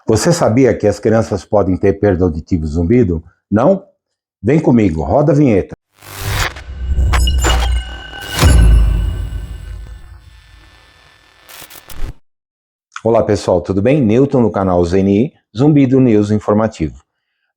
Você sabia que as crianças podem ter perda auditiva e zumbido? Não? Vem comigo, roda a vinheta. Olá pessoal, tudo bem? Newton no canal ZNI, Zumbido News Informativo.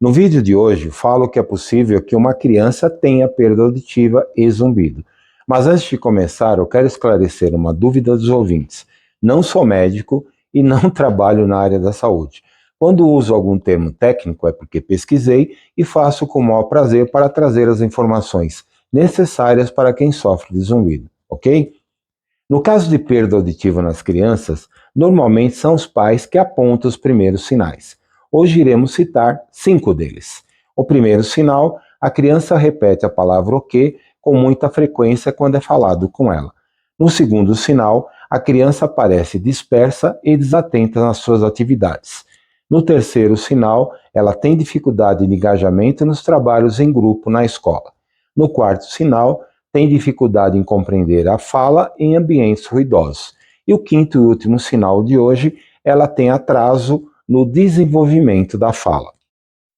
No vídeo de hoje falo que é possível que uma criança tenha perda auditiva e zumbido. Mas antes de começar, eu quero esclarecer uma dúvida dos ouvintes. Não sou médico e não trabalho na área da saúde. Quando uso algum termo técnico é porque pesquisei e faço com o maior prazer para trazer as informações necessárias para quem sofre de zumbido, ok? No caso de perda auditiva nas crianças, normalmente são os pais que apontam os primeiros sinais. Hoje iremos citar 5 deles. O primeiro sinal, a criança repete a palavra o quê com muita frequência quando é falado com ela. No segundo sinal, a criança parece dispersa e desatenta nas suas atividades. No terceiro sinal, ela tem dificuldade de engajamento nos trabalhos em grupo na escola. No quarto sinal, tem dificuldade em compreender a fala em ambientes ruidosos. E o quinto e último sinal de hoje, ela tem atraso no desenvolvimento da fala.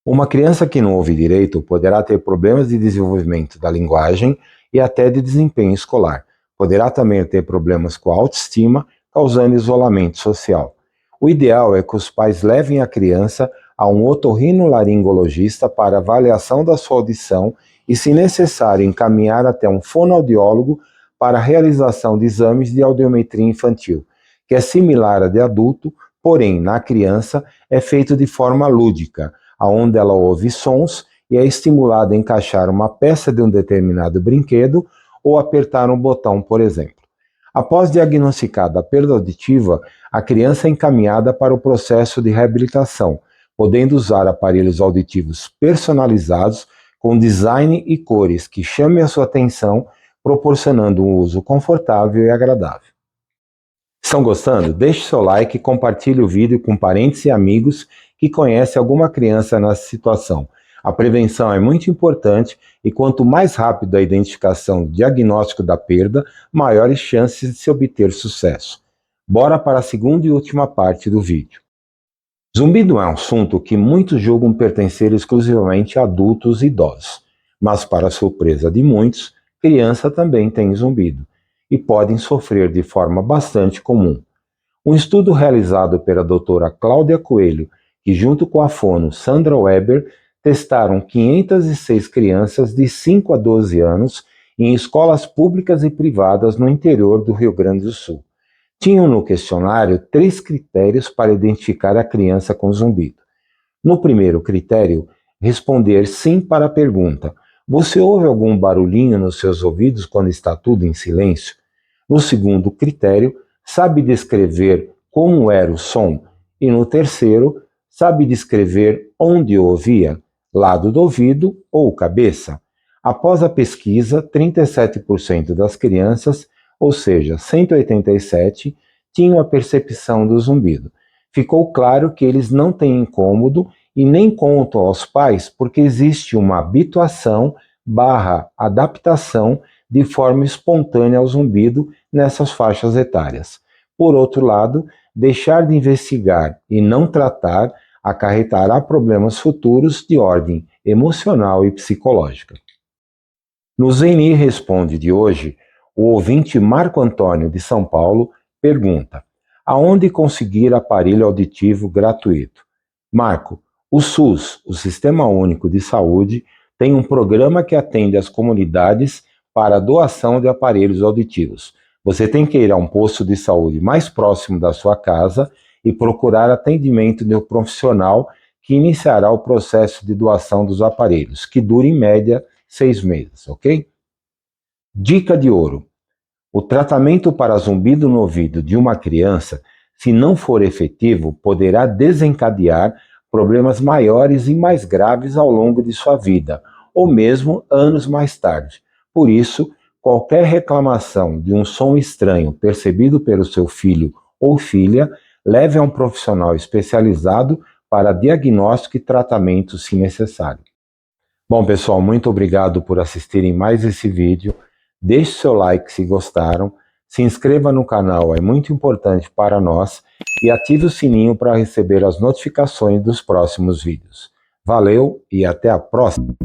Uma criança que não ouve direito poderá ter problemas de desenvolvimento da linguagem e até de desempenho escolar. Poderá também ter problemas com a autoestima, causando isolamento social. O ideal é que os pais levem a criança a um otorrinolaringologista para avaliação da sua audição e, se necessário, encaminhar até um fonoaudiólogo para a realização de exames de audiometria infantil, que é similar à de adulto, porém, na criança, é feito de forma lúdica, onde ela ouve sons e é estimulada a encaixar uma peça de um determinado brinquedo ou apertar um botão, por exemplo. Após diagnosticada a perda auditiva, a criança é encaminhada para o processo de reabilitação, podendo usar aparelhos auditivos personalizados com design e cores que chamem a sua atenção, proporcionando um uso confortável e agradável. Estão gostando? Deixe seu like e compartilhe o vídeo com parentes e amigos que conhecem alguma criança nessa situação. A prevenção é muito importante e quanto mais rápido a identificação e diagnóstico da perda, maiores chances de se obter sucesso. Bora para a segunda e última parte do vídeo. Zumbido é um assunto que muitos julgam pertencer exclusivamente a adultos e idosos, mas para surpresa de muitos, criança também tem zumbido e podem sofrer de forma bastante comum. Um estudo realizado pela doutora Cláudia Coelho, que junto com a fono Sandra Weber, testaram 506 crianças de 5 a 12 anos em escolas públicas e privadas no interior do Rio Grande do Sul. Tinham no questionário 3 critérios para identificar a criança com zumbido. No primeiro critério, responder sim para a pergunta: você ouve algum barulhinho nos seus ouvidos quando está tudo em silêncio? No segundo critério, sabe descrever como era o som? E no terceiro, sabe descrever onde ouvia? Lado do ouvido ou cabeça? Após a pesquisa, 37% das crianças, ou seja, 187, tinham a percepção do zumbido. Ficou claro que eles não têm incômodo e nem contam aos pais porque existe uma habituação / adaptação de forma espontânea ao zumbido nessas faixas etárias. Por outro lado, deixar de investigar e não tratar acarretará problemas futuros de ordem emocional e psicológica. No ZNI Responde de hoje, o ouvinte Marco Antônio de São Paulo pergunta: aonde conseguir aparelho auditivo gratuito? Marco, o SUS, o Sistema Único de Saúde, tem um programa que atende as comunidades para a doação de aparelhos auditivos. Você tem que ir a um posto de saúde mais próximo da sua casa e procurar atendimento de um profissional que iniciará o processo de doação dos aparelhos, que dura em média 6 meses, ok? Dica de ouro: o tratamento para zumbido no ouvido de uma criança, se não for efetivo, poderá desencadear problemas maiores e mais graves ao longo de sua vida, ou mesmo anos mais tarde. Por isso, qualquer reclamação de um som estranho percebido pelo seu filho ou filha, leve a um profissional especializado para diagnóstico e tratamento se necessário. Bom, pessoal, muito obrigado por assistirem mais esse vídeo. Deixe seu like se gostaram, Se inscreva no canal, é muito importante para nós, e ative o sininho para receber as notificações dos próximos vídeos. Valeu e até a próxima!